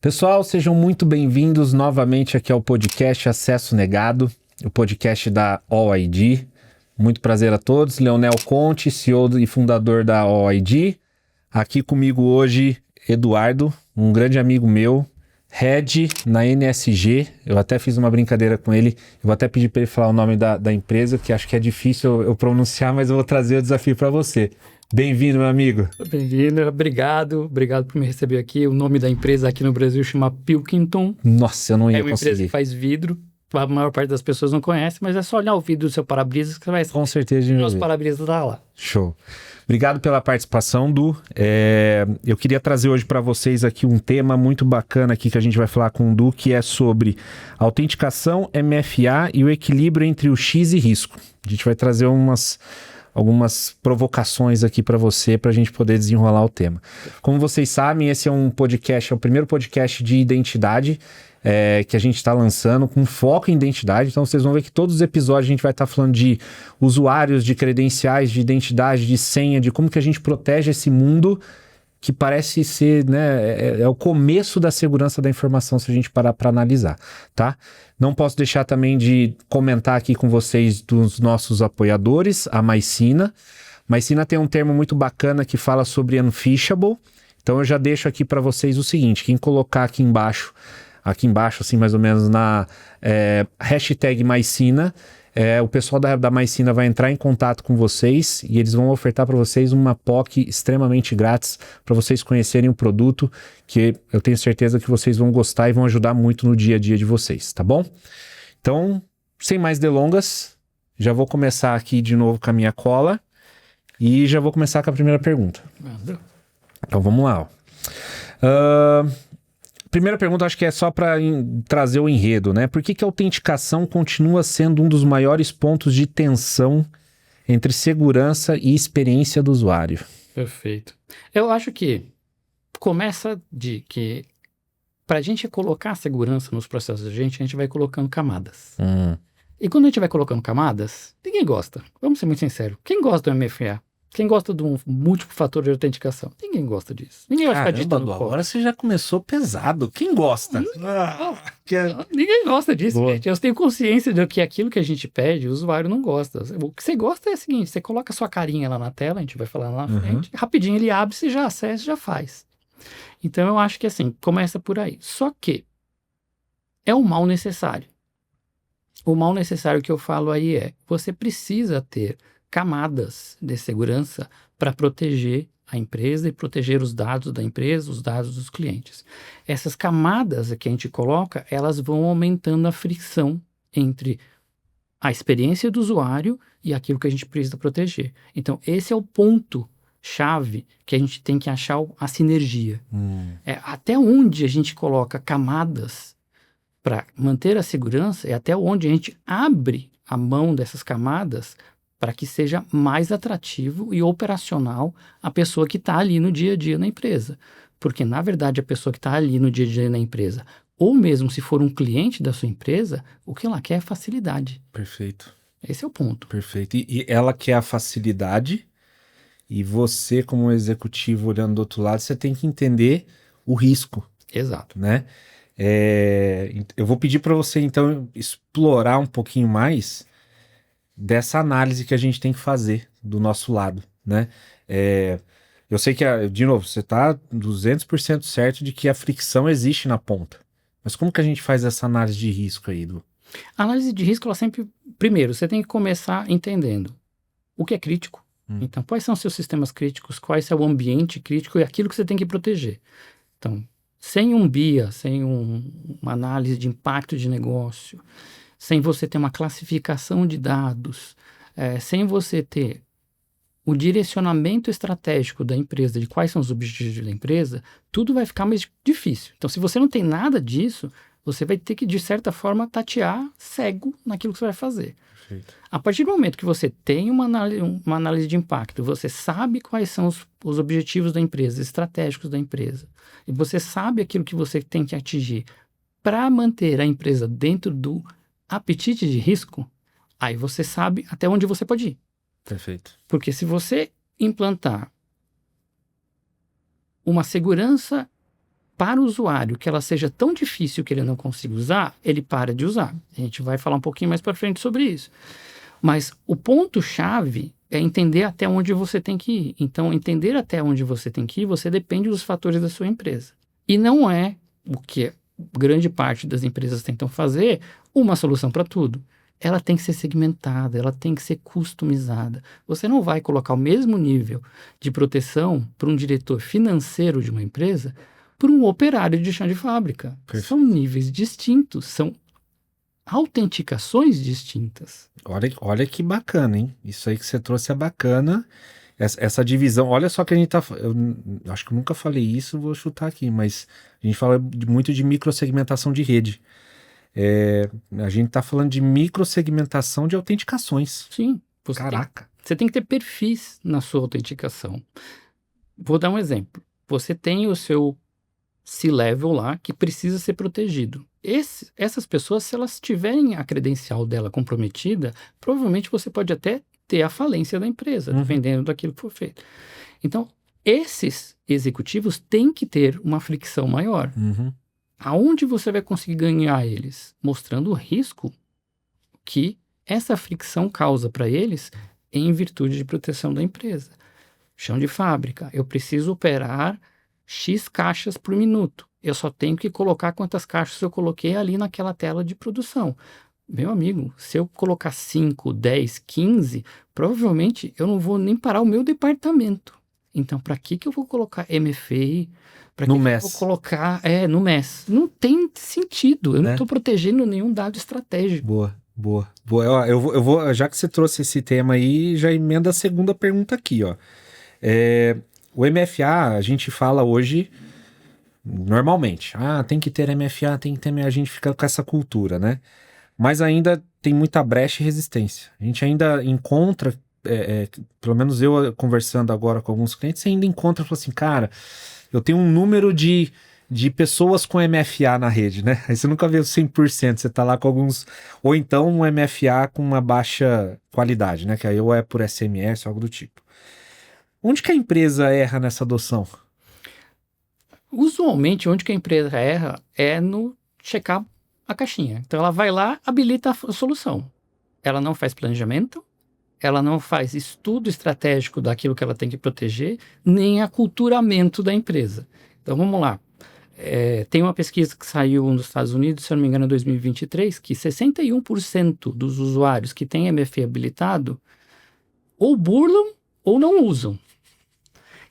Pessoal, sejam muito bem-vindos novamente aqui ao podcast Acesso Negado, o podcast da OID. Muito prazer a todos. Leonel Conte, CEO e fundador da OID. Aqui comigo hoje, Eduardo, um grande amigo meu, Head na NSG. Eu até fiz uma brincadeira com ele. Eu vou até pedir para ele falar o nome da empresa, que acho que é difícil eu pronunciar, mas eu vou trazer o desafio para você. Bem-vindo, meu amigo. Bem-vindo, obrigado por me receber aqui. O nome da empresa aqui no Brasil chama Pilkington. Nossa, eu não ia conseguir. É uma empresa que faz vidro. A maior parte das pessoas não conhece, mas é só olhar o vidro do seu para-brisa que você vai... Com certeza. Nosso para-brisa tá lá. Show. Obrigado pela participação, Du. Eu queria trazer hoje para vocês aqui um tema muito bacana aqui que a gente vai falar com o Du, que é sobre autenticação, MFA e o equilíbrio entre o X e risco. A gente vai trazer algumas provocações aqui para você, para a gente poder desenrolar o tema. Como vocês sabem, esse é um podcast, é o primeiro podcast de identidade que a gente está lançando com foco em identidade. Então vocês vão ver que todos os episódios a gente vai estar falando de usuários, de credenciais, de identidade, de senha, de como que a gente protege esse mundo que parece ser, né, é o começo da segurança da informação se a gente parar para analisar, tá? Não posso deixar também de comentar aqui com vocês dos nossos apoiadores, a Mycina. Mycina tem um termo muito bacana que fala sobre unphishable. Então eu já deixo aqui para vocês o seguinte, quem colocar aqui embaixo, assim mais ou menos na hashtag Mycina, o pessoal da Mycina vai entrar em contato com vocês e eles vão ofertar para vocês uma POC extremamente grátis para vocês conhecerem o produto, que eu tenho certeza que vocês vão gostar e vão ajudar muito no dia a dia de vocês, tá bom? Então, sem mais delongas, já vou começar aqui de novo com a minha cola e já vou começar com a primeira pergunta. Então vamos lá. Primeira pergunta, acho que é só para trazer o enredo, né? Por que a autenticação continua sendo um dos maiores pontos de tensão entre segurança e experiência do usuário? Perfeito. Eu acho que começa de que para a gente colocar segurança nos processos da gente, a gente vai colocando camadas. E quando a gente vai colocando camadas, ninguém gosta. Vamos ser muito sinceros. Quem gosta do MFA? Quem gosta de um múltiplo fator de autenticação? Ninguém gosta disso. Ninguém vai ficar digitando código. Agora você já começou pesado. Quem gosta? Ninguém gosta disso, gente. Eu tenho consciência de que aquilo que a gente pede, o usuário não gosta. O que você gosta é o seguinte, você coloca a sua carinha lá na tela, a gente vai falar lá na frente, rapidinho ele abre, você já acessa, já faz. Então eu acho que assim, começa por aí. Só que é um mal necessário. O mal necessário que eu falo aí você precisa ter camadas de segurança para proteger a empresa e proteger os dados da empresa, os dados dos clientes. Essas camadas que a gente coloca, elas vão aumentando a fricção entre a experiência do usuário e aquilo que a gente precisa proteger. Então, esse é o ponto-chave que a gente tem que achar a sinergia. Até onde a gente coloca camadas para manter a segurança e até onde a gente abre a mão dessas camadas para que seja mais atrativo e operacional a pessoa que está ali no dia a dia na empresa. Porque, na verdade, a pessoa que está ali no dia a dia na empresa, ou mesmo se for um cliente da sua empresa, o que ela quer é facilidade. Perfeito. Esse é o ponto. Perfeito. E ela quer a facilidade e você, como executivo, olhando do outro lado, você tem que entender o risco. Exato. Né? Eu vou pedir para você, então, explorar um pouquinho mais dessa análise que a gente tem que fazer do nosso lado, né? Eu sei que, de novo, você está 200% certo de que a fricção existe na ponta. Mas como que a gente faz essa análise de risco aí, Edu? A análise de risco, ela sempre... Primeiro, você tem que começar entendendo o que é crítico. Então, quais são os seus sistemas críticos, quais é o ambiente crítico e aquilo que você tem que proteger. Então, sem um BIA, sem uma análise de impacto de negócio, sem você ter uma classificação de dados, sem você ter o direcionamento estratégico da empresa, de quais são os objetivos da empresa, tudo vai ficar mais difícil. Então, se você não tem nada disso, você vai ter que, de certa forma, tatear cego naquilo que você vai fazer. Perfeito. A partir do momento que você tem uma análise de impacto, você sabe quais são os objetivos da empresa, estratégicos da empresa, e você sabe aquilo que você tem que atingir para manter a empresa dentro do apetite de risco, aí você sabe até onde você pode ir. Perfeito. Porque se você implantar uma segurança para o usuário que ela seja tão difícil que ele não consiga usar, ele para de usar. A gente vai falar um pouquinho mais para frente sobre isso. Mas o ponto-chave é entender até onde você tem que ir. Então, entender até onde você tem que ir, você depende dos fatores da sua empresa. E não é o que grande parte das empresas tentam fazer, uma solução para tudo. Ela tem que ser segmentada, ela tem que ser customizada. Você não vai colocar o mesmo nível de proteção para um diretor financeiro de uma empresa para um operário de chão de fábrica. Perfeito. São níveis distintos, são autenticações distintas. Olha que bacana, hein? Isso aí que você trouxe é bacana. Essa divisão, olha só que a gente tá... Eu acho que eu nunca falei isso, vou chutar aqui, mas a gente fala muito de microsegmentação de rede. A gente tá falando de microsegmentação de autenticações. Sim. Caraca. Você tem que ter perfis na sua autenticação. Vou dar um exemplo. Você tem o seu C-Level lá que precisa ser protegido. Essas pessoas, se elas tiverem a credencial dela comprometida, provavelmente você pode até ter a falência da empresa, dependendo daquilo que for feito. Então, esses executivos têm que ter uma fricção maior. Aonde você vai conseguir ganhar eles? Mostrando o risco que essa fricção causa para eles em virtude de proteção da empresa. Chão de fábrica, eu preciso operar X caixas por minuto. Eu só tenho que colocar quantas caixas eu coloquei ali naquela tela de produção. Meu amigo, se eu colocar 5, 10, 15, provavelmente eu não vou nem parar o meu departamento. Então, para que eu vou colocar MFA? Para que eu vou colocar no MES? Não tem sentido. Eu não estou protegendo nenhum dado estratégico. Boa. Eu vou, já que você trouxe esse tema aí, já emenda a segunda pergunta aqui, ó. O MFA, a gente fala hoje normalmente. Tem que ter MFA, tem que ter... A gente fica com essa cultura, né? Mas ainda tem muita brecha e resistência. A gente ainda encontra, pelo menos eu conversando agora com alguns clientes, você ainda encontra, fala assim, cara, eu tenho um número de pessoas com MFA na rede, né? Aí você nunca vê o 100%, você tá lá com alguns... Ou então um MFA com uma baixa qualidade, né? Que aí ou é por SMS, algo do tipo. Onde que a empresa erra nessa adoção? Usualmente, onde que a empresa erra é no checar a caixinha. Então, ela vai lá, habilita a solução. Ela não faz planejamento, ela não faz estudo estratégico daquilo que ela tem que proteger, nem aculturamento da empresa. Então, vamos lá. Tem uma pesquisa que saiu nos Estados Unidos, se eu não me engano, em 2023, que 61% dos usuários que têm MFA habilitado ou burlam ou não usam.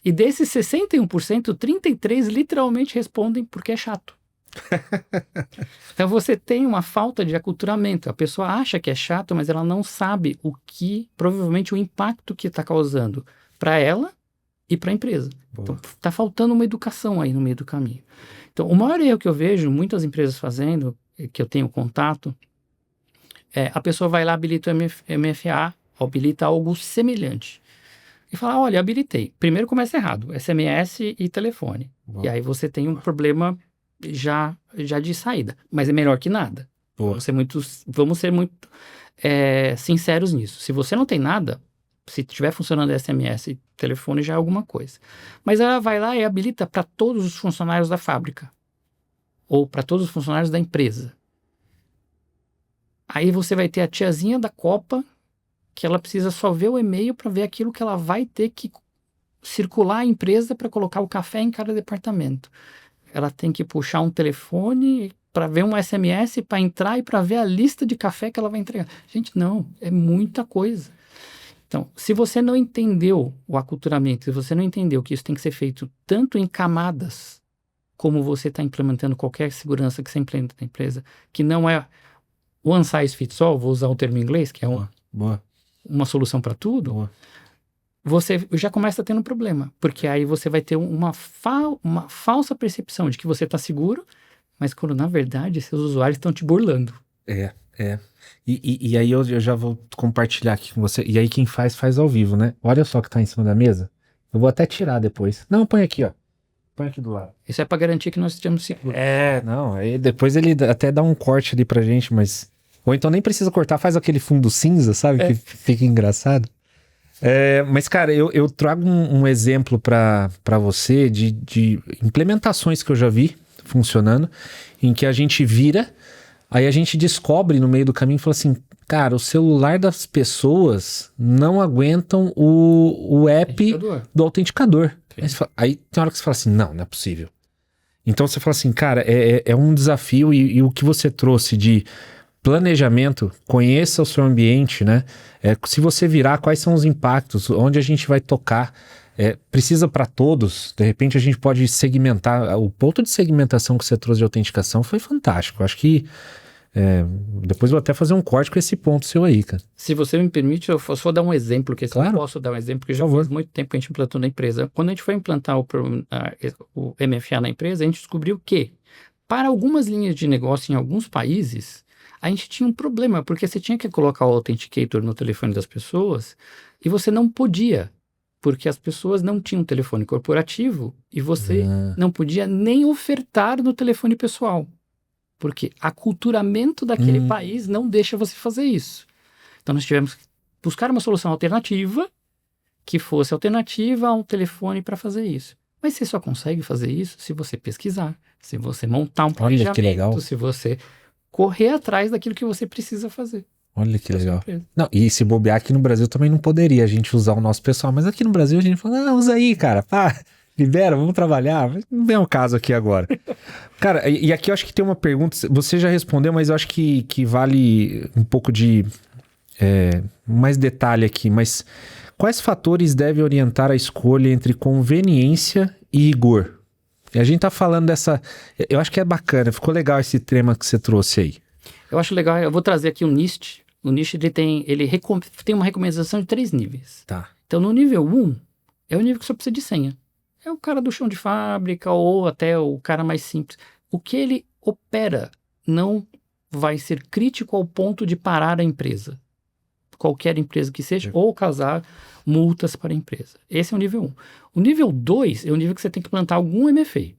E desses 61%, 33% literalmente respondem porque é chato. Então você tem uma falta de aculturamento. A pessoa acha que é chato, mas ela não sabe provavelmente o impacto que está causando para ela e para a empresa. Então está faltando uma educação aí no meio do caminho. Então o maior erro que eu vejo muitas empresas fazendo, que eu tenho contato, a pessoa vai lá, habilita o MFA, habilita algo semelhante. E fala, olha, habilitei. Primeiro começa errado, SMS e telefone. E aí você tem um problema já de saída. Mas é melhor que nada. Vamos ser muito sinceros nisso. Se você não tem nada, se estiver funcionando SMS e telefone, já é alguma coisa. Mas ela vai lá e habilita para todos os funcionários da fábrica. Ou para todos os funcionários da empresa. Aí você vai ter a tiazinha da Copa, que ela precisa só ver o e-mail para ver aquilo que ela vai ter que circular a empresa para colocar o café em cada departamento. Ela tem que puxar um telefone para ver um SMS, para entrar e para ver a lista de café que ela vai entregar. Gente, não, é muita coisa. Então, se você não entendeu o aculturamento, se você não entendeu que isso tem que ser feito tanto em camadas, como você está implementando qualquer segurança que você implementa na empresa, que não é one size fits all, vou usar o termo em inglês, que é uma solução para tudo, você já começa tendo um problema. Porque aí você vai ter uma falsa percepção de que você está seguro, mas quando na verdade seus usuários estão te burlando. E aí eu já vou compartilhar aqui com você. E aí quem faz ao vivo, né? Olha só o que tá em cima da mesa. Eu vou até tirar depois. Não, põe aqui, ó. Põe aqui do lado. Isso é para garantir que nós estejamos seguros. Não. Aí depois ele até dá um corte ali pra gente, mas... Ou então nem precisa cortar, faz aquele fundo cinza, sabe? Que fica engraçado. Mas, cara, eu trago um exemplo pra você de implementações que eu já vi funcionando, em que a gente vira, aí a gente descobre no meio do caminho e fala assim, cara, o celular das pessoas não aguentam o app do autenticador. Aí tem hora que você fala assim, não é possível. Então você fala assim, cara, é um desafio e o que você trouxe de planejamento, conheça o seu ambiente, né? Se você virar, quais são os impactos, onde a gente vai tocar, precisa para todos, de repente a gente pode segmentar, o ponto de segmentação que você trouxe de autenticação foi fantástico, acho que depois vou até fazer um corte com esse ponto seu aí, cara. Se você me permite, eu só dar um exemplo, que claro. Eu posso dar um exemplo, que já faz muito tempo que a gente implantou na empresa. Quando a gente foi implantar o MFA na empresa, a gente descobriu que, para algumas linhas de negócio em alguns países, a gente tinha um problema, porque você tinha que colocar o Authenticator no telefone das pessoas e você não podia, porque as pessoas não tinham telefone corporativo e você não podia nem ofertar no telefone pessoal. Porque aculturamento daquele país não deixa você fazer isso. Então nós tivemos que buscar uma solução alternativa que fosse alternativa a um telefone para fazer isso. Mas você só consegue fazer isso se você pesquisar, se você montar um planejamento, olha que legal. Se você correr atrás daquilo que você precisa fazer. Olha que legal. Não, e se bobear aqui no Brasil também não poderia a gente usar o nosso pessoal, mas aqui no Brasil a gente fala, usa aí, cara, pá, libera, vamos trabalhar. Não vem o caso aqui agora. Cara, e aqui eu acho que tem uma pergunta, você já respondeu, mas eu acho que vale um pouco de mais detalhe aqui, mas quais fatores devem orientar a escolha entre conveniência e rigor? E a gente tá falando dessa... Eu acho que é bacana, ficou legal esse tema que você trouxe aí. Eu acho legal, eu vou trazer aqui o NIST. O NIST ele tem uma recomendação de 3 níveis. Tá. Então no nível 1, é o nível que só precisa de senha. É o cara do chão de fábrica ou até o cara mais simples. O que ele opera não vai ser crítico ao ponto de parar a empresa. Qualquer empresa que seja, ou causar multas para a empresa. Esse é o nível 1. O nível 2 é o nível que você tem que implantar algum MFA,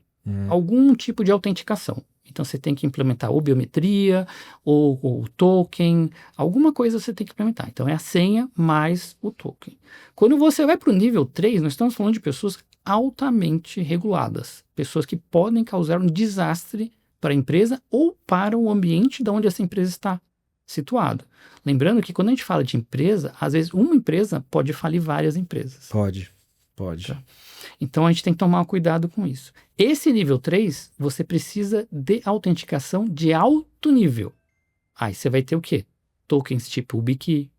algum tipo de autenticação. Então você tem que implementar ou biometria, ou token, alguma coisa você tem que implementar. Então é a senha mais o token. Quando você vai para o nível 3, nós estamos falando de pessoas altamente reguladas. Pessoas que podem causar um desastre para a empresa ou para o ambiente de onde essa empresa está situada. Lembrando que quando a gente fala de empresa, às vezes uma empresa pode falir várias empresas. Pode. Tá? Então a gente tem que tomar cuidado com isso. Esse nível 3, você precisa de autenticação de alto nível. Aí você vai ter o quê? Tokens tipo YubiKey,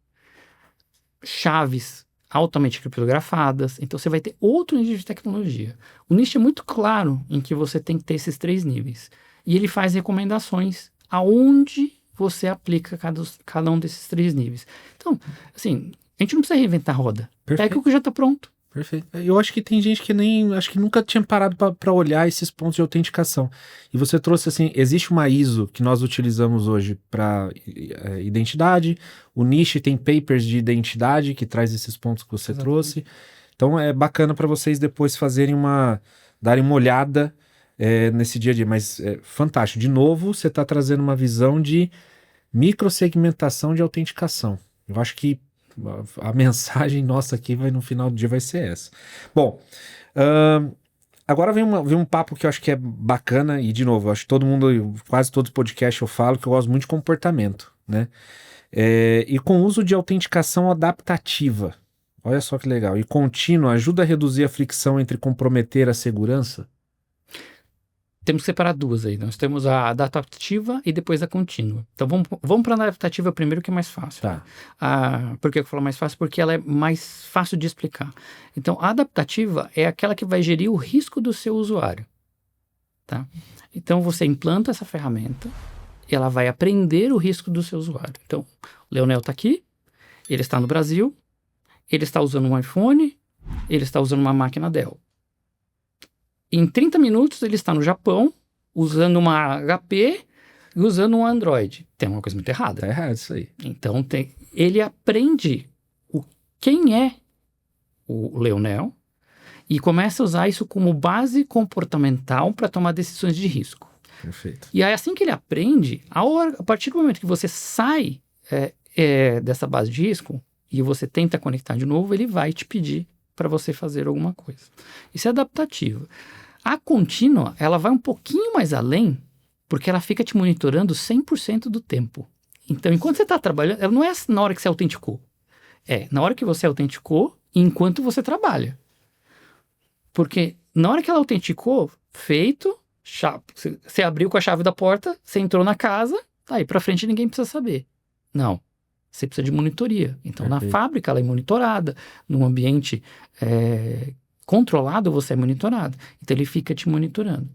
chaves altamente criptografadas. Então você vai ter outro nível de tecnologia. O NIST é muito claro em que você tem que ter esses 3 níveis. E ele faz recomendações aonde você aplica cada um desses 3 níveis. Então, assim, a gente não precisa reinventar a roda. Pega o que já está pronto. Perfeito. Eu acho que tem gente que acho que nunca tinha parado para olhar esses pontos de autenticação. E você trouxe assim, existe uma ISO que nós utilizamos hoje para identidade, o NIST tem papers de identidade que traz esses pontos que você trouxe. Então é bacana para vocês depois darem uma olhada nesse dia a dia. Mas fantástico. De novo, você está trazendo uma visão de microsegmentação de autenticação. Eu acho que a mensagem nossa aqui no final do dia vai ser essa. Bom, agora vem um papo que eu acho que é bacana e, de novo, eu acho que quase todos os podcasts eu falo que eu gosto muito de comportamento, né? E com o uso de autenticação adaptativa, olha só que legal, e contínua, ajuda a reduzir a fricção entre comprometer a segurança? Temos que separar 2 aí. Nós temos a adaptativa e depois a contínua. Então vamos para a adaptativa primeiro, que é mais fácil. Tá. Por que eu falo mais fácil? Porque ela é mais fácil de explicar. Então a adaptativa é aquela que vai gerir o risco do seu usuário. Tá? Então você implanta essa ferramenta e ela vai aprender o risco do seu usuário. Então o Leonel está aqui, ele está no Brasil, ele está usando um iPhone, ele está usando uma máquina Dell. Em 30 minutos ele está no Japão, usando uma HP e usando um Android. Tem uma coisa muito errada. Tá errado isso aí. Então ele aprende quem é o Leonel e começa a usar isso como base comportamental para tomar decisões de risco. Perfeito. E aí assim que ele aprende, a partir do momento que você sai dessa base de risco e você tenta conectar de novo, ele vai te pedir para você fazer alguma coisa. Isso é adaptativo. A contínua, ela vai um pouquinho mais além, porque ela fica te monitorando 100% do tempo. Então, enquanto você está trabalhando, ela não é na hora que você autenticou. É na hora que você autenticou, enquanto você trabalha. Porque na hora que ela autenticou, feito, você abriu com a chave da porta, você entrou na casa, aí pra frente ninguém precisa saber. Não. Você precisa de monitoria. Então, na fábrica, ela é monitorada. Num ambiente controlado, você é monitorado. Então, ele fica te monitorando.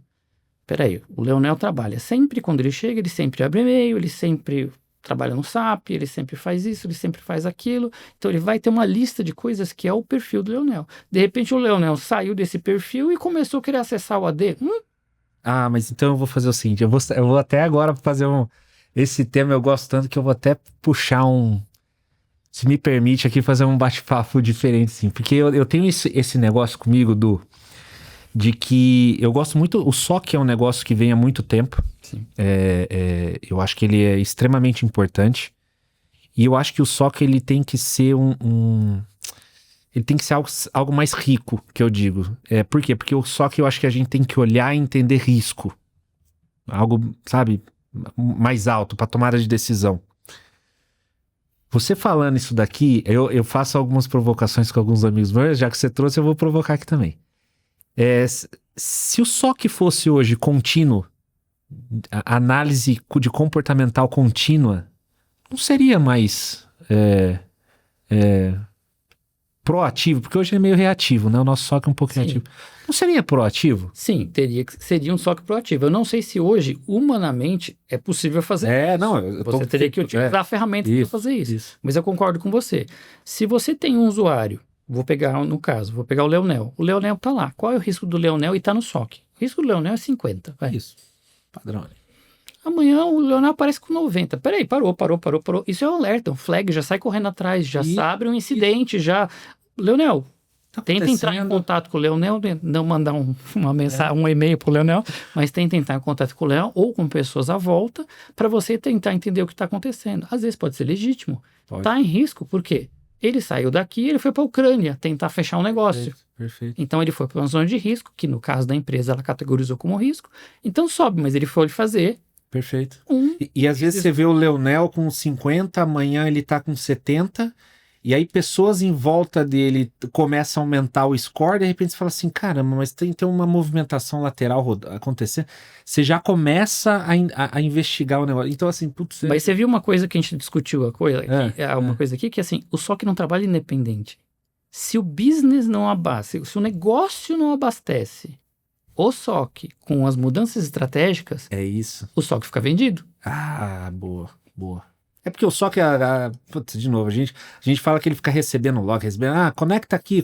Peraí, o Leonel trabalha sempre, quando ele chega, ele sempre abre e-mail, ele sempre trabalha no SAP, ele sempre faz isso, ele sempre faz aquilo. Então, ele vai ter uma lista de coisas que é o perfil do Leonel. De repente, o Leonel saiu desse perfil e começou a querer acessar o AD. Ah, mas então eu vou fazer o seguinte, eu vou até agora fazer esse tema eu gosto tanto que eu vou até puxar se me permite aqui fazer um bate-papo diferente, sim, porque eu tenho esse negócio comigo, de que eu gosto muito, o SOC é um negócio que vem há muito tempo. Sim. Eu acho que ele é extremamente importante e eu acho que o SOC ele tem que ser ele tem que ser algo mais rico, que eu digo. Por quê? Porque o SOC eu acho que a gente tem que olhar e entender risco. Algo, sabe, mais alto para tomada de decisão. Você falando isso daqui, eu faço algumas provocações com alguns amigos meus, já que você trouxe, eu vou provocar aqui também. Se o SOC fosse hoje contínuo, análise de comportamental contínua, não seria mais proativo, porque hoje é meio reativo, né? O nosso SOC é um pouco reativo. Não seria proativo? Sim, seria um SOC proativo. Eu não sei se hoje, humanamente, é possível fazer isso. Você teria que utilizar a ferramenta para fazer isso. Mas eu concordo com você. Se você tem um usuário, vou pegar o Leonel. O Leonel está lá. Qual é o risco do Leonel e está no SOC? O risco do Leonel é 50. Vai. Isso. Padrão. Amanhã o Leonel aparece com 90. Peraí, parou. Isso é um alerta, um flag, já sai correndo atrás, já sabe um incidente, já... Leonel, tenta entrar em contato com o Leonel, não mandar uma mensagem, um e-mail para o Leonel, mas tenta entrar em contato com o Leonel ou com pessoas à volta para você tentar entender o que está acontecendo. Às vezes pode ser legítimo. Está em risco, por quê? Ele saiu daqui, ele foi para a Ucrânia tentar fechar um negócio. Perfeito. Então ele foi para uma zona de risco, que no caso da empresa ela categorizou como risco, então sobe, mas ele foi fazer. Perfeito. E às vezes você vê o Leonel com 50, amanhã ele tá com 70, e aí pessoas em volta dele começam a aumentar o score, de repente você fala assim, caramba, mas tem uma movimentação lateral acontecendo. Você já começa a investigar o negócio. Então assim, putz... Mas você viu uma coisa que a gente discutiu, uma coisa aqui, que assim, o SOC não trabalha independente. Se o business não abastece, se o negócio não abastece o SOC com as mudanças estratégicas, isso. O SOC fica vendido. Ah, boa. É porque o SOC, putz, de novo, a gente fala que ele fica recebendo log, conecta aqui,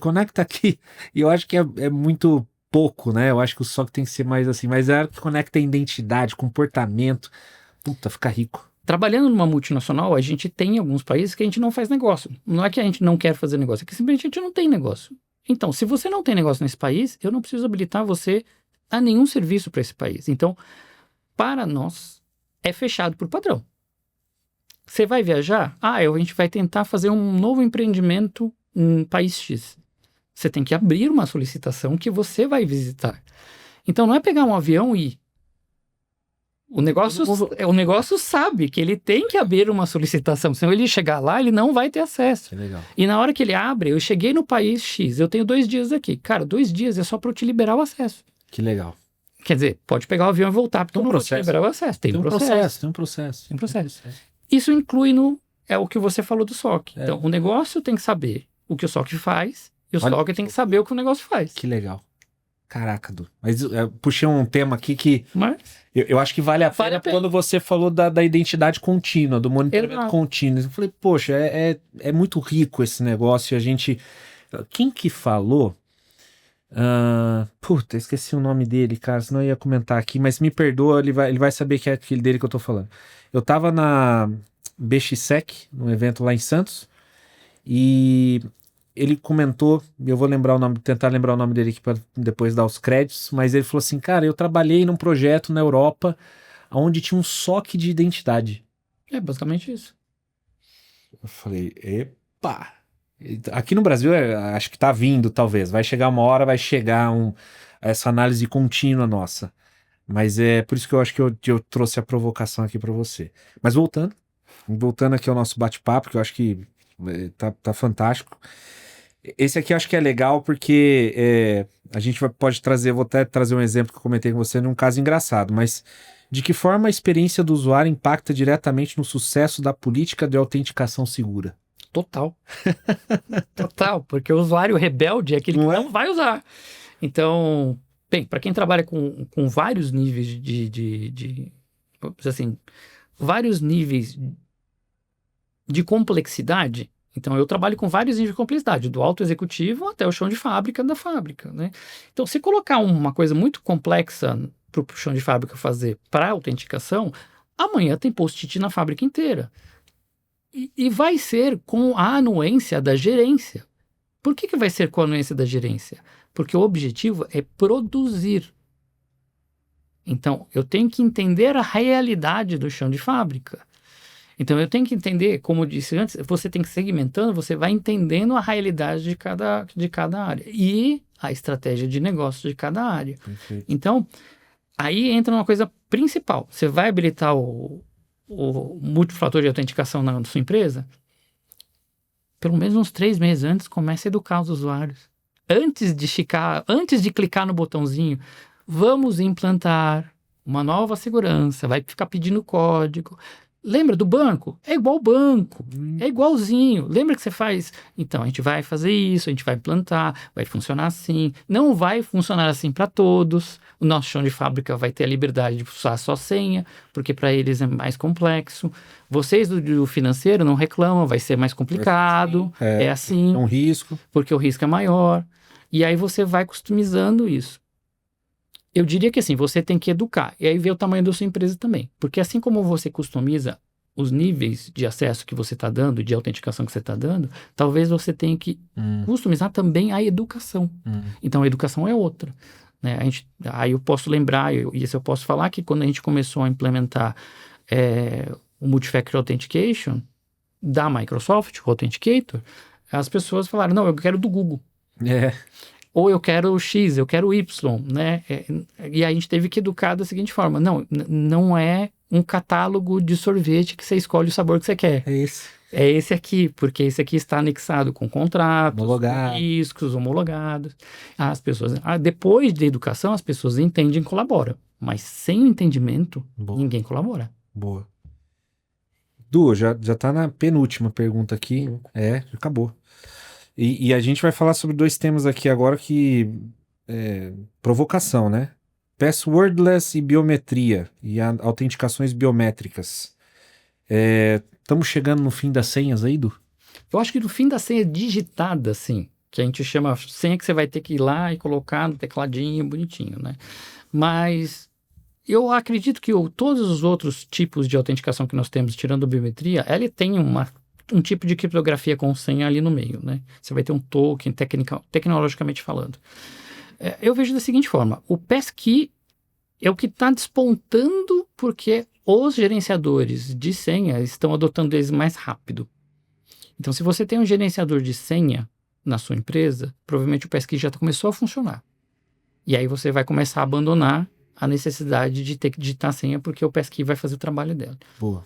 e eu acho que é muito pouco, né? Eu acho que o SOC tem que ser mais assim, mas é que conecta a identidade, comportamento, puta, fica rico. Trabalhando numa multinacional, a gente tem alguns países que a gente não faz negócio. Não é que a gente não quer fazer negócio, é que simplesmente a gente não tem negócio. Então, se você não tem negócio nesse país, eu não preciso habilitar você a nenhum serviço para esse país. Então, para nós, é fechado por padrão. Você vai viajar? A gente vai tentar fazer um novo empreendimento em país X. Você tem que abrir uma solicitação que você vai visitar. Então, não é pegar um avião e ir. O negócio sabe que ele tem que abrir uma solicitação. Senão ele chegar lá, ele não vai ter acesso. Que legal. E na hora que ele abre, eu cheguei no país X, eu tenho 2 dias aqui. Cara, 2 dias é só para eu te liberar o acesso. Que legal. Quer dizer, pode pegar o avião e voltar, porque eu não vou te liberar o acesso. Tem um processo. Isso inclui o que você falou do SOC. Então, o negócio tem que saber o que o SOC faz e o SOC tem que saber o que o negócio faz. Que legal. Caraca, Du. Mas eu puxei um tema aqui que eu acho que vale a pena quando você falou da identidade contínua, do monitoramento contínuo. Eu falei, poxa, é muito rico esse negócio. E a gente... Quem que falou? Puta, esqueci o nome dele, cara, senão eu ia comentar aqui, mas me perdoa, ele vai saber que é aquele dele que eu tô falando. Eu tava na BXSec, num evento lá em Santos, e ele comentou, eu vou tentar lembrar o nome dele aqui para depois dar os créditos, mas ele falou assim, cara, eu trabalhei num projeto na Europa onde tinha um SOC de identidade. É basicamente isso. Eu falei, epa! Aqui no Brasil, acho que tá vindo, talvez. Vai chegar uma hora, vai chegar essa análise contínua nossa. Mas é por isso que eu acho que eu trouxe a provocação aqui para você. Mas voltando aqui ao nosso bate-papo, que eu acho que tá fantástico. Esse aqui eu acho que é legal porque a gente pode trazer, vou até trazer um exemplo que eu comentei com você num caso engraçado, mas de que forma a experiência do usuário impacta diretamente no sucesso da política de autenticação segura? Total. Total, porque o usuário rebelde é aquele que não vai usar. Então, bem, para quem trabalha com vários níveis assim, vários níveis de complexidade. Então, eu trabalho com vários níveis de complexidade, do alto executivo até o chão de fábrica da fábrica, né? Então, se colocar uma coisa muito complexa para o chão de fábrica fazer para autenticação, amanhã tem post-it na fábrica inteira. E vai ser com a anuência da gerência. Por que vai ser com a anuência da gerência? Porque o objetivo é produzir. Então, eu tenho que entender a realidade do chão de fábrica. Então, eu tenho que entender, como eu disse antes, você tem que segmentando, você vai entendendo a realidade de cada área e a estratégia de negócio de cada área. Perfeito. Então, aí entra uma coisa principal. Você vai habilitar o multifator de autenticação na sua empresa, pelo menos uns 3 meses antes, comece a educar os usuários. Antes de clicar no botãozinho, vamos implantar uma nova segurança, vai ficar pedindo código. Lembra do banco? É igual o banco, é igualzinho. Lembra que você faz? Então, a gente vai fazer isso, a gente vai implantar, vai funcionar assim. Não vai funcionar assim para todos. O nosso chão de fábrica vai ter a liberdade de usar só senha, porque para eles é mais complexo. Vocês do financeiro não reclamam, vai ser mais complicado. É assim. É um risco. Porque o risco é maior. E aí você vai customizando isso. Eu diria que assim, você tem que educar. E aí ver o tamanho da sua empresa também. Porque assim como você customiza os níveis de acesso que você está dando, de autenticação que você está dando, talvez você tenha que customizar também a educação. Então, a educação é outra. Né? Aí eu posso lembrar, isso eu posso falar, que quando a gente começou a implementar o Multifactor Authentication da Microsoft, o Authenticator, as pessoas falaram, não, eu quero do Google. Ou eu quero o X, eu quero o Y, né? E a gente teve que educar da seguinte forma, não é um catálogo de sorvete que você escolhe o sabor que você quer. É esse. É esse aqui, porque esse aqui está anexado com contratos, homologado, com riscos homologados. As pessoas, depois da educação, as pessoas entendem e colaboram. Mas sem o entendimento, ninguém colabora. Boa. Du, já tá na penúltima pergunta aqui. Já acabou. E a gente vai falar sobre 2 temas aqui agora que... provocação, né? Passwordless e biometria. E autenticações biométricas. Estamos chegando no fim das senhas aí, Du? Eu acho que no fim da senha digitada, assim, que a gente chama senha que você vai ter que ir lá e colocar no tecladinho bonitinho, né? Mas eu acredito que todos os outros tipos de autenticação que nós temos, tirando a biometria, ele tem um tipo de criptografia com senha ali no meio, né? Você vai ter um token, tecnologicamente falando. Eu vejo da seguinte forma, o passkey é o que está despontando porque os gerenciadores de senha estão adotando eles mais rápido. Então, se você tem um gerenciador de senha na sua empresa, provavelmente o passkey já começou a funcionar. E aí você vai começar a abandonar a necessidade de ter que digitar a senha porque o passkey vai fazer o trabalho dela. Boa.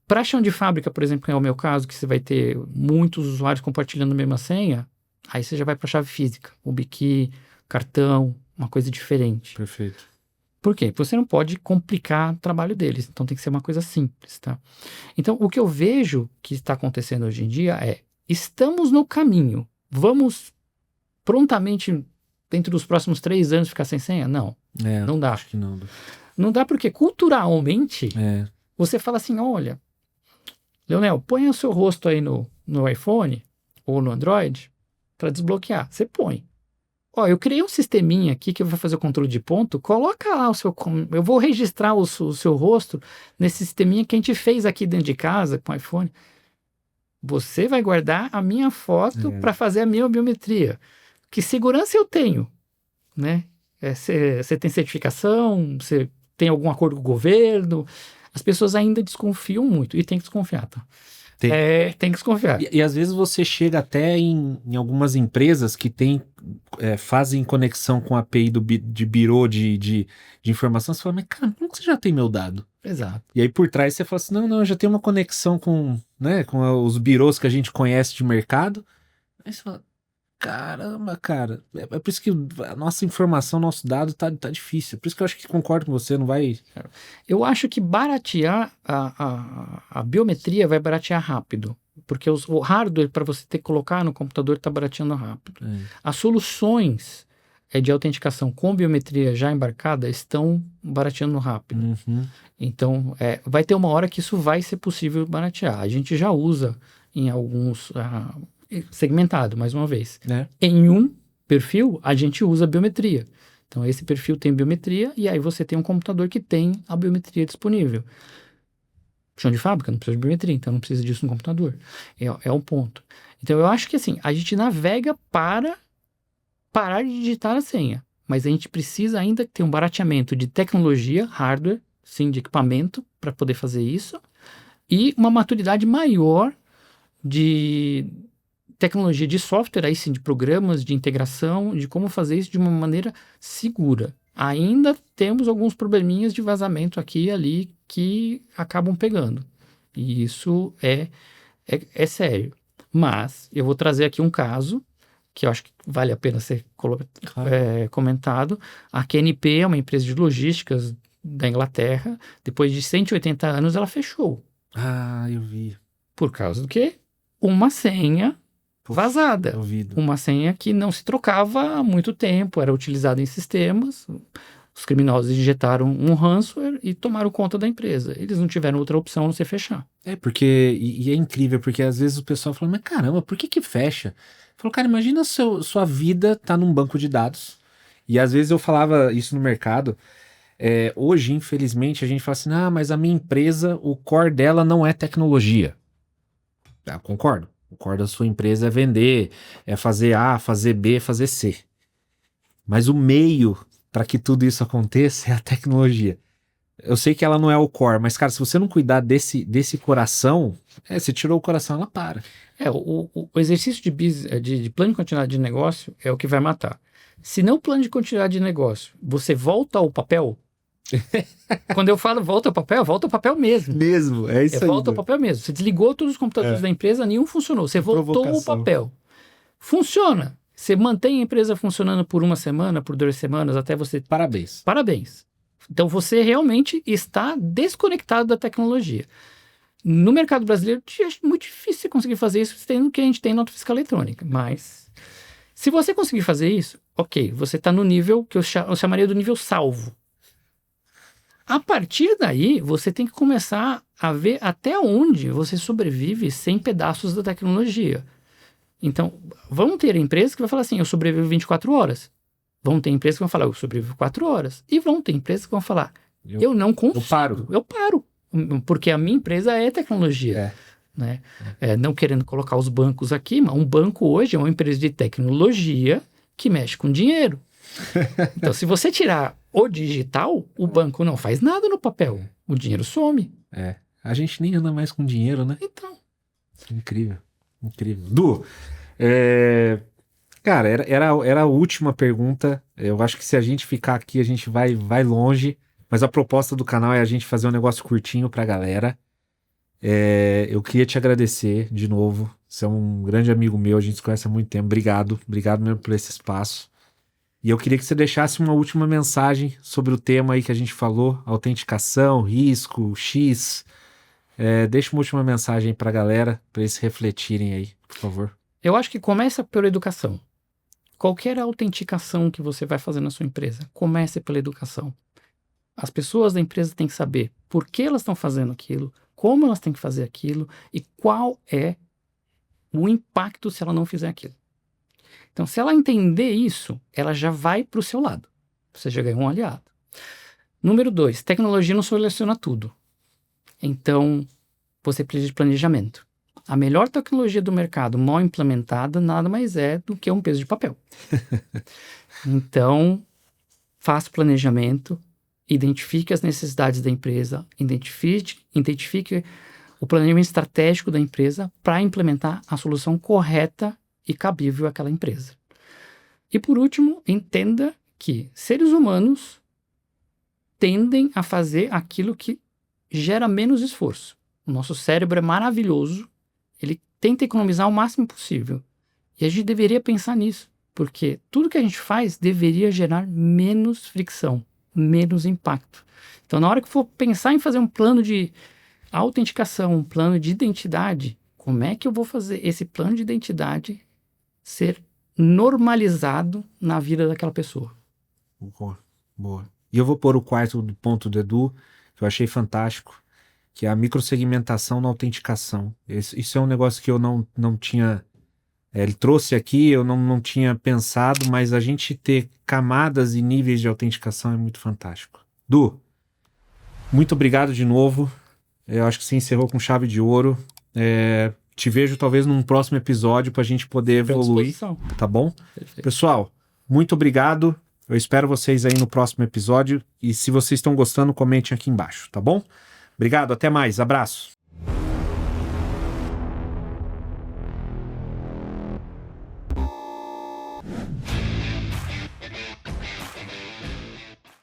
Para chão de fábrica, por exemplo, que é o meu caso, que você vai ter muitos usuários compartilhando a mesma senha, aí você já vai para a chave física, o YubiKey, cartão, uma coisa diferente. Perfeito. Por quê? Porque você não pode complicar o trabalho deles, então tem que ser uma coisa simples, tá? Então, o que eu vejo que está acontecendo hoje em dia estamos no caminho, vamos prontamente, dentro dos próximos 3 anos, ficar sem senha? Não, não dá. Acho que não. Não dá porque, culturalmente, você fala assim, olha, Leonel, põe o seu rosto aí no iPhone ou no Android para desbloquear. Você põe. Eu criei um sisteminha aqui que vai fazer o controle de ponto. Coloca lá eu vou registrar o seu rosto nesse sisteminha que a gente fez aqui dentro de casa com o iPhone. Você vai guardar a minha foto para fazer a minha biometria. Que segurança eu tenho? Né? Você tem certificação? Você tem algum acordo com o governo? As pessoas ainda desconfiam muito, e tem que desconfiar, tá? Tem que desconfiar. E às vezes você chega até em algumas empresas que fazem conexão com a API de birô de informação, você fala, mas cara, como que você já tem meu dado? Exato. E aí por trás você fala assim, não, eu já tenho uma conexão com os birôs que a gente conhece de mercado. Aí você fala, caramba, cara, é por isso que a nossa informação, nosso dado tá difícil. Por isso que eu acho que concordo com você, não vai... Eu acho que baratear a biometria vai baratear rápido. Porque o hardware, para você ter que colocar no computador, está barateando rápido. As soluções de autenticação com biometria já embarcada estão barateando rápido. Então, vai ter uma hora que isso vai ser possível baratear. A gente já usa em alguns... segmentado, mais uma vez. Em um perfil, a gente usa biometria. Então, esse perfil tem biometria e aí você tem um computador que tem a biometria disponível. Chão de fábrica, não precisa de biometria, então não precisa disso no computador. É um ponto. Então, eu acho que assim, a gente navega para parar de digitar a senha, mas a gente precisa ainda ter um barateamento de tecnologia, hardware, sim, de equipamento, para poder fazer isso, e uma maturidade maior de tecnologia de software, aí sim, de programas, de integração, de como fazer isso de uma maneira segura. Ainda temos alguns probleminhas de vazamento aqui e ali que acabam pegando. E isso é sério. Mas eu vou trazer aqui um caso que eu acho que vale a pena ser comentado. A QNP é uma empresa de logísticas da Inglaterra. Depois de 180 anos, ela fechou. Ah, eu vi. Por causa do quê? Uma senha vazada. Uma senha que não se trocava há muito tempo, era utilizada em sistemas. Os criminosos injetaram um ransomware e tomaram conta da empresa. Eles não tiveram outra opção a não ser fechar. Porque, e é incrível, porque às vezes o pessoal fala, mas caramba, por que fecha? Falou, cara, imagina sua vida tá num banco de dados. E às vezes eu falava isso no mercado. Hoje, infelizmente, a gente fala assim, mas a minha empresa, o core dela não é tecnologia. Concordo. O core da sua empresa é vender, é fazer A, fazer B, fazer C. Mas o meio para que tudo isso aconteça é a tecnologia. Eu sei que ela não é o core, mas, cara, se você não cuidar desse coração, você tirou o coração, ela para. O exercício de plano de continuidade de negócio é o que vai matar. Se não o plano de continuidade de negócio, você volta ao papel... Quando eu falo volta ao papel mesmo. É isso aí. Volta ao papel mesmo. Você desligou todos os computadores da empresa, nenhum funcionou. Você voltou ao papel. Funciona. Você mantém a empresa funcionando por uma semana, por 2 semanas, até você... Parabéns. Então você realmente está desconectado da tecnologia. No mercado brasileiro, é muito difícil você conseguir fazer isso, tendo o que a gente tem na nota fiscal eletrônica. Mas, se você conseguir fazer isso, ok, você está no nível que eu chamaria do nível salvo. A partir daí, você tem que começar a ver até onde você sobrevive sem pedaços da tecnologia. Então, vão ter empresas que vão falar assim, eu sobrevivo 24 horas. Vão ter empresas que vão falar, eu sobrevivo 4 horas. E vão ter empresas que vão falar, eu não consigo. Eu paro. Porque a minha empresa é tecnologia. Né? Não querendo colocar os bancos aqui, mas um banco hoje é uma empresa de tecnologia que mexe com dinheiro. Então, se você tirar o digital, o banco não faz nada no papel. O dinheiro some. A gente nem anda mais com dinheiro, né? Então. Incrível. Du, cara, era a última pergunta. Eu acho que se a gente ficar aqui, a gente vai longe. Mas a proposta do canal é a gente fazer um negócio curtinho pra galera. Eu queria te agradecer de novo. Você é um grande amigo meu, a gente se conhece há muito tempo. Obrigado mesmo por esse espaço. E eu queria que você deixasse uma última mensagem sobre o tema aí que a gente falou, autenticação, risco, X. Deixa uma última mensagem pra galera, pra eles refletirem aí, por favor. Eu acho que começa pela educação. Qualquer autenticação que você vai fazer na sua empresa, comece pela educação. As pessoas da empresa têm que saber por que elas estão fazendo aquilo, como elas têm que fazer aquilo e qual é o impacto se ela não fizer aquilo. Então, se ela entender isso, ela já vai para o seu lado. Você já ganhou um aliado. Número 2, tecnologia não soluciona tudo. Então, você precisa de planejamento. A melhor tecnologia do mercado mal implementada nada mais é do que um peso de papel. Então, faça o planejamento, identifique as necessidades da empresa, identifique o planejamento estratégico da empresa para implementar a solução correta e cabível àquela empresa. E por último, entenda que seres humanos tendem a fazer aquilo que gera menos esforço. O nosso cérebro é maravilhoso, ele tenta economizar o máximo possível. E a gente deveria pensar nisso, porque tudo que a gente faz deveria gerar menos fricção, menos impacto. Então, na hora que for pensar em fazer um plano de autenticação, um plano de identidade, como é que eu vou fazer esse plano de identidade ser normalizado na vida daquela pessoa? Boa, boa. E eu vou pôr o quarto ponto do Edu, que eu achei fantástico, que é a microsegmentação na autenticação. Isso é um negócio que eu não tinha... ele trouxe aqui, eu não tinha pensado, mas a gente ter camadas e níveis de autenticação é muito fantástico. Du, muito obrigado de novo. Eu acho que você encerrou com chave de ouro. Te vejo talvez num próximo episódio para a gente poder evoluir, tá bom? Perfeito. Pessoal, muito obrigado. Eu espero vocês aí no próximo episódio. E se vocês estão gostando, comentem aqui embaixo, tá bom? Obrigado, até mais. Abraço.